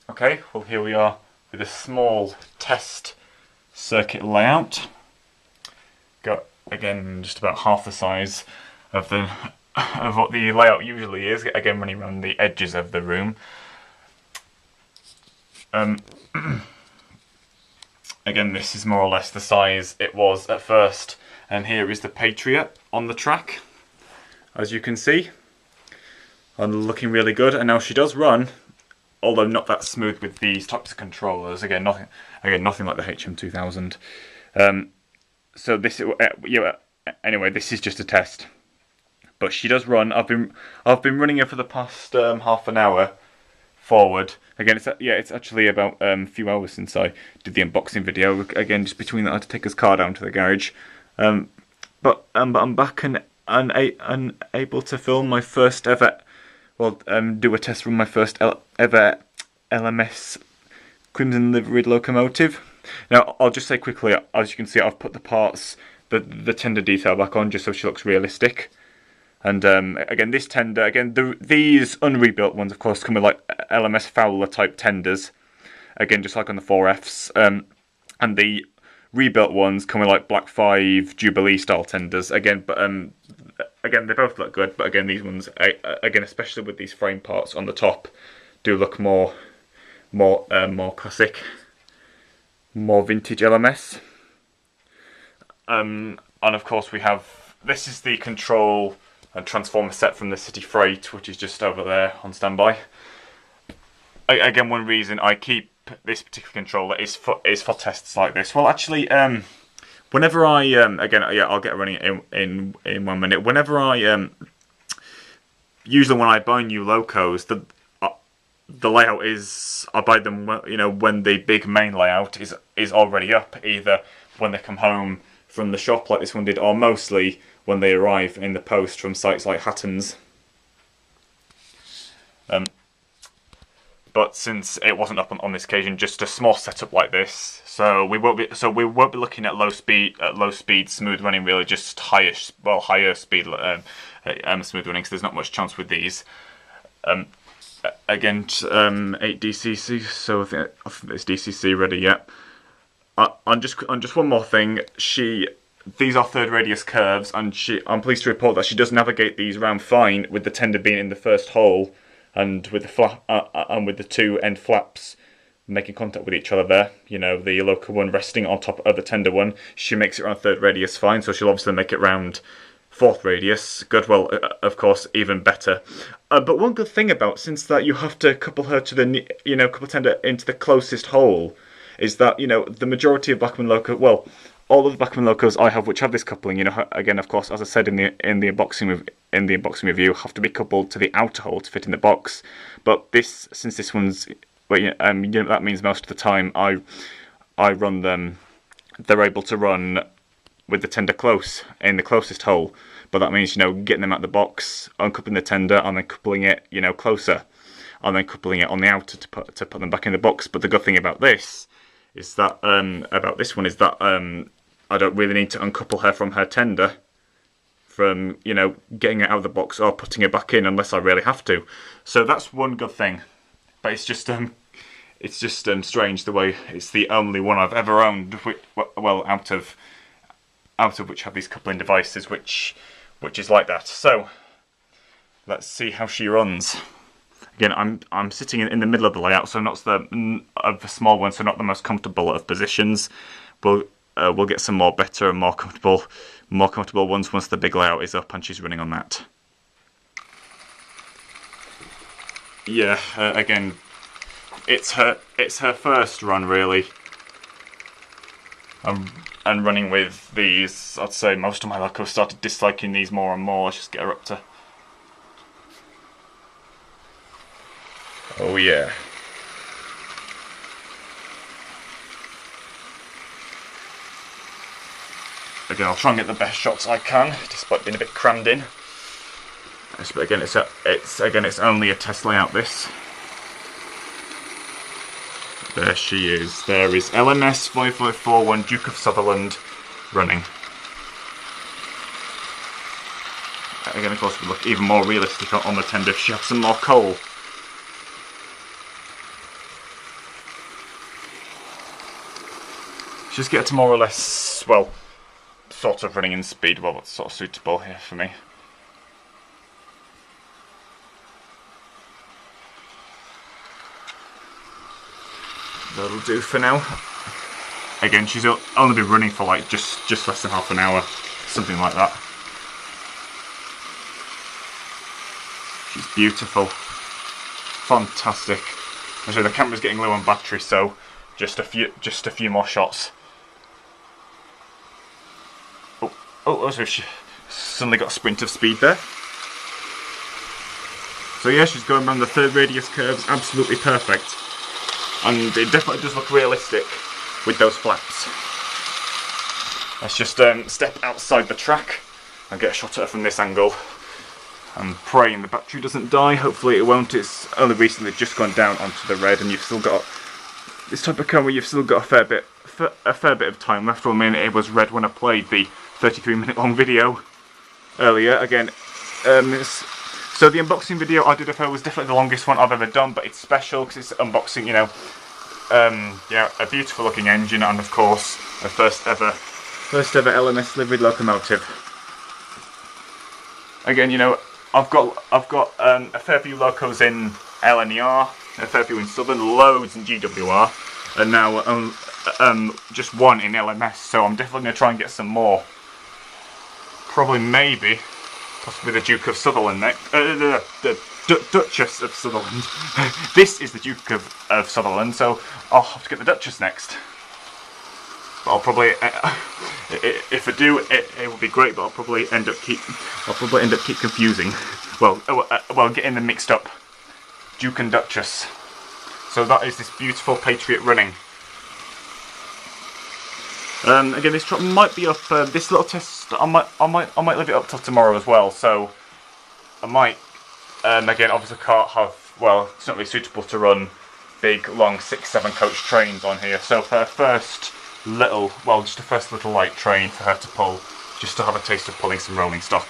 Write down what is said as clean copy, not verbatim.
Okay, well here we are with a small test circuit layout. Got again just about half the size of the of what the layout usually is. Again, running around the edges of the room. Again, this is more or less the size it was at first. And here is the Patriot on the track, as you can see, and looking really good. And now she does run, although not that smooth with these types of controllers. Again, nothing like the HM2000. So this, anyway, this is just a test. But she does run. I've been running her for the past half an hour forward. Again, it's actually about a few hours since I did the unboxing video. Again, just between that, I had to take his car down to the garage. But I'm back and able to film my first ever, do a test run my first ever LMS Crimson liveried locomotive. Now, I'll just say quickly, as you can see, I've put the parts, the tender detail back on just so she looks realistic. And again, this tender, these unrebuilt ones, of course, come with like LMS Fowler type tenders. Again, just like on the 4Fs. And the rebuilt ones come with like Black 5 Jubilee style tenders. Again, but again, they both look good. But again, these ones, again, especially with these frame parts on the top, do look more classic, more vintage LMS. And of course, we have, this is the control and transformer set from the City Freight, which is just over there on standby. Again, one reason I keep this particular controller is for tests like this. Well, actually, whenever I I'll get running in 1 minute. Whenever I usually when I buy new locos, the layout is, I buy them when the big main layout is already up, either when they come home from the shop like this one did, or mostly when they arrive in the post from sites like Hatton's. But since it wasn't up on this occasion, just a small setup like this, so we won't be looking at low speed smooth running, really, just higher speed smooth running, because there's not much chance with these. Again, 8 DCC, so I think it's DCC ready yet. On just one more thing, these are third radius curves, and I'm pleased to report that she does navigate these round fine with the tender being in the first hole, and with the two end flaps making contact with each other there. The local one resting on top of the tender one. She makes it around third radius fine, so she'll obviously make it round fourth radius. Good, well, of course, even better. But one good thing about, since that you have to couple her to the, couple tender into the closest hole, is that, the majority of Bachmann loco, well, all of the Bachmann locos I have which have this coupling, again, of course, as I said in the unboxing review, have to be coupled to the outer hole to fit in the box. But since this one's, that means most of the time I run them, they're able to run with the tender close in the closest hole. But that means, getting them out of the box, uncoupling the tender, and then coupling it, closer, and then coupling it on the outer to put them back in the box. But the good thing about this is that I don't really need to uncouple her from her tender, from getting it out of the box or putting it back in, unless I really have to. So that's one good thing. But it's just strange the way it's the only one I've ever owned, out of which have these coupling devices, which is like that. So let's see how she runs. Again, I'm sitting in the middle of the layout, so not of the small one, so not the most comfortable of positions. We'll get some better and more comfortable ones once the big layout is up and she's running on that. Yeah, again, it's her first run, really. And running with these, I'd say most of my locos started disliking these more and more. Let's just get her up to. Oh yeah. Again, I'll try and get the best shots I can, despite being a bit crammed in. But again, it's only a test layout. This. There she is. There is LMS 5541 Duke of Sutherland running. Again, of course, it would look even more realistic on the tender if she had some more coal. Just get to more or less, well, sort of running in speed. Well, what's sort of suitable here for me. That'll do for now. Again, she's only been running for like just less than half an hour, something like that. She's beautiful, fantastic. So the camera's getting low on battery, so just a few more shots. Oh, so she suddenly got a sprint of speed there. So yeah, she's going around the third radius curves, absolutely perfect. And it definitely does look realistic with those flaps. Let's just step outside the track and get a shot at her from this angle. I'm praying the battery doesn't die. Hopefully it won't. It's only recently just gone down onto the red, and you've still got this type of car where you've still got a fair bit of time left. Well, I mean, it was red when I played the 33-minute long video earlier. Again, so the unboxing video I did of her was definitely the longest one I've ever done, but it's special because it's unboxing, you know, a beautiful looking engine, and of course a first ever LMS liveried locomotive. Again, you know, I've got a fair few locos in LNER, a fair few in Southern, loads in GWR, and now just one in LMS. So I'm definitely going to try and get some more. Probably, maybe, possibly the Duke of Sutherland next. The Duchess of Sutherland. This is the Duke of Sutherland, so I'll have to get the Duchess next. But I'll probably, if I do, it will be great. But I'll probably end up keep confusing. Well, getting them mixed up. Duke and Duchess. So that is this beautiful Patriot running. Again, this truck might be up. This little test, I might leave it up till tomorrow as well. So I might. Again, obviously can't have. Well, it's not really suitable to run big, long 6-7 coach trains on here. So for her first little, well, just a first little light train for her to pull, just to have a taste of pulling some rolling stock.